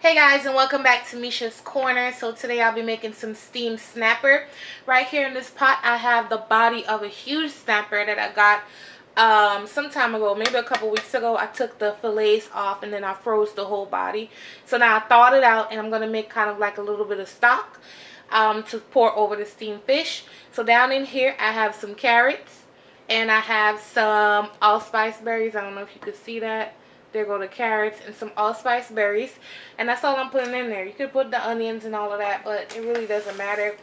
Hey guys, and welcome back to Misha's Corner. So today I'll be making some steamed snapper. Right here in this pot I have the body of a huge snapper that I got some time ago, maybe a couple weeks ago. I took the fillets off and then I froze the whole body. So now I thawed it out and I'm going to make kind of like a little bit of stock to pour over the steamed fish. So down in here I have some carrots and I have some allspice berries. I don't know if you could see that. There go the carrots and some allspice berries. And that's all I'm putting in there. You could put the onions and all of that, but it really doesn't matter.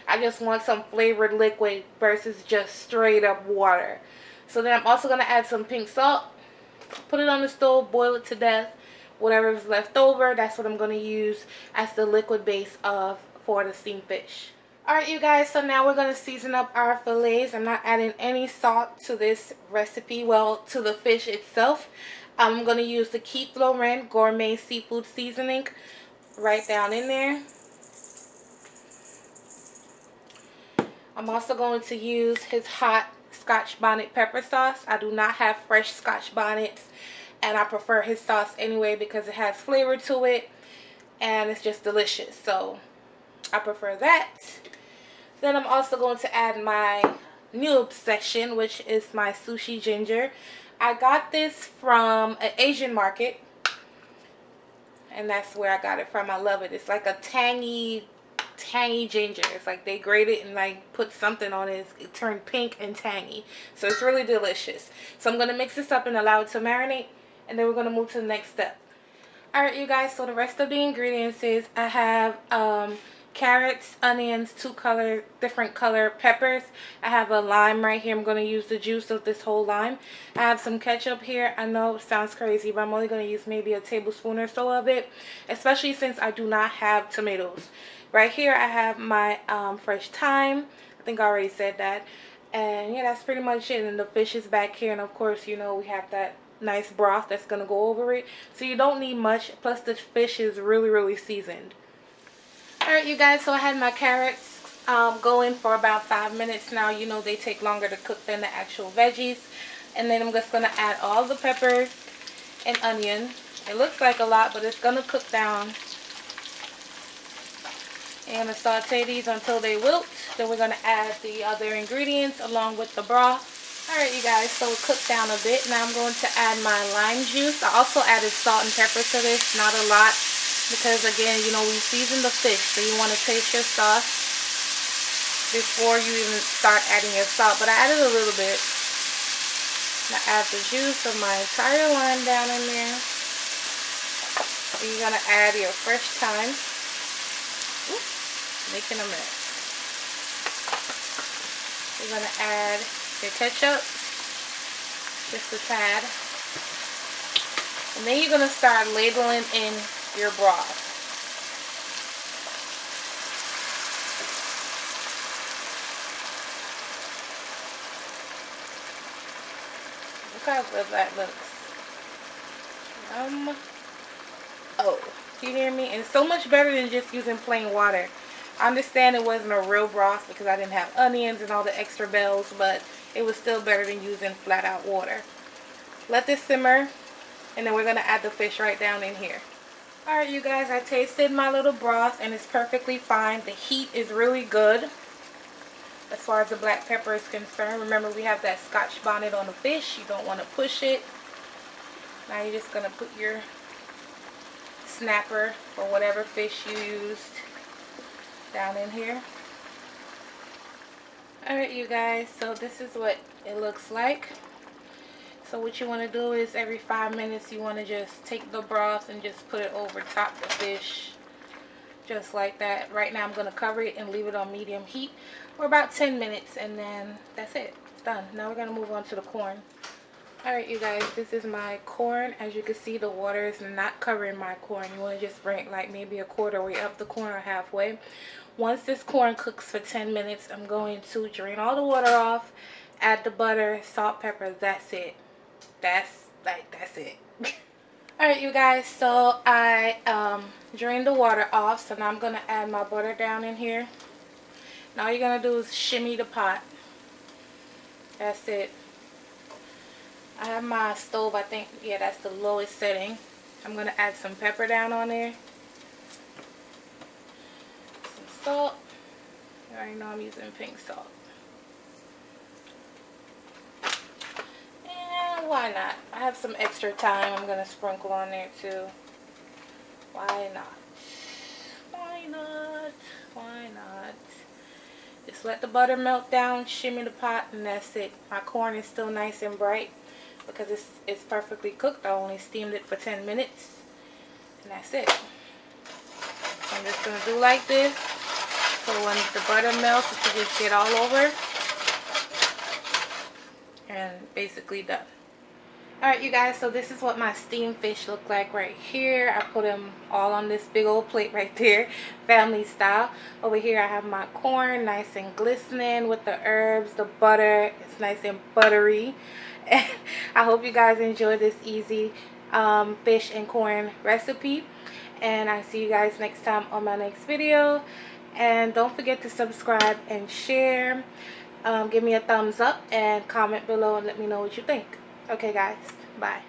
I just want some flavored liquid versus just straight up water. So then I'm also going to add some pink salt. Put it on the stove, boil it to death. Whatever is left over, that's what I'm going to use as the liquid base for the steamed fish. Alright you guys, so now we're going to season up our fillets. I'm not adding any salt to this recipe, well, to the fish itself. I'm going to use the Keith Loren Gourmet Seafood Seasoning right down in there. I'm also going to use his hot Scotch bonnet pepper sauce. I do not have fresh Scotch bonnets, and I prefer his sauce anyway because it has flavor to it and it's just delicious. So I prefer that. Then I'm also going to add my new obsession, which is my sushi ginger. I got this from an Asian market, and that's where I got it from. I love it. It's like a tangy ginger. It's like they grate it and like put something on it. It turned pink and tangy. So it's really delicious. So I'm going to mix this up and allow it to marinate, and then we're going to move to the next step. Alright you guys, so the rest of the ingredients is I have carrots, onions, different color peppers. I have a lime right here. I'm going to use the juice of this whole lime. I have some ketchup here. I know it sounds crazy, but I'm only going to use maybe a tablespoon or so of it, especially since I do not have tomatoes. Right here I have my fresh thyme. I think I already said that. And yeah, that's pretty much it. And the fish is back here, and of course, you know, we have that nice broth that's going to go over it. So you don't need much, plus the fish is really seasoned. Alright you guys, so I had my carrots going for about 5 minutes now. You know they take longer to cook than the actual veggies. And then I'm just going to add all the peppers and onion. It looks like a lot, but it's going to cook down. I'm going to saute these until they wilt. Then we're going to add the other ingredients along with the broth. Alright you guys, so it cooked down a bit. Now I'm going to add my lime juice. I also added salt and pepper to this, not a lot. Because again, you know, we season the fish, so you want to taste your sauce before you even start adding your salt. But I added a little bit. Now add the juice of my entire lime down in there. And you're going to add your fresh thyme. Oops, making a mess. You're going to add your ketchup, just a tad. And then you're going to start ladling in your broth. Look how good that looks. Oh, you hear me? And it's so much better than just using plain water. I understand it wasn't a real broth because I didn't have onions and all the extra bells, but it was still better than using flat out water. Let this simmer, and then we're going to add the fish right down in here. Alright you guys, I tasted my little broth and it's perfectly fine. The heat is really good as far as the black pepper is concerned. Remember, we have that Scotch bonnet on the fish. You don't want to push it. Now you're just going to put your snapper or whatever fish you used down in here. Alright you guys, so this is what it looks like. So what you want to do is every 5 minutes you want to just take the broth and just put it over top the fish. Just like that. Right now I'm going to cover it and leave it on medium heat for about 10 minutes, and then that's it. It's done. Now we're going to move on to the corn. Alright you guys, this is my corn. As you can see, the water is not covering my corn. You want to just bring it like maybe a quarter way up the corn or halfway. Once this corn cooks for 10 minutes, I'm going to drain all the water off, add the butter, salt, pepper. That's it. That's it. Alright you guys, so I drained the water off, so now I'm going to add my butter down in here. Now all you're going to do is shimmy the pot. That's it. I have my stove, I think, yeah, that's the lowest setting. I'm going to add some pepper down on there. salt. You already know I'm using pink salt. And why not? I have some extra thyme I'm going to sprinkle on there too. Why not? Why not? Why not? Just let the butter melt down, shimmy the pot, and that's it. My corn is still nice and bright because it's perfectly cooked. I only steamed it for 10 minutes. And that's it. I'm just going to do like this. So when the butter melts, it should just get all over. And basically done. Alright you guys, so this is what my steamed fish look like right here. I put them all on this big old plate right there, family style. Over here I have my corn, nice and glistening with the herbs, the butter. It's nice and buttery. And I hope you guys enjoyed this easy fish and corn recipe. And I see you guys next time on my next video. And don't forget to subscribe and share. Give me a thumbs up and comment below and let me know what you think. Okay guys, bye.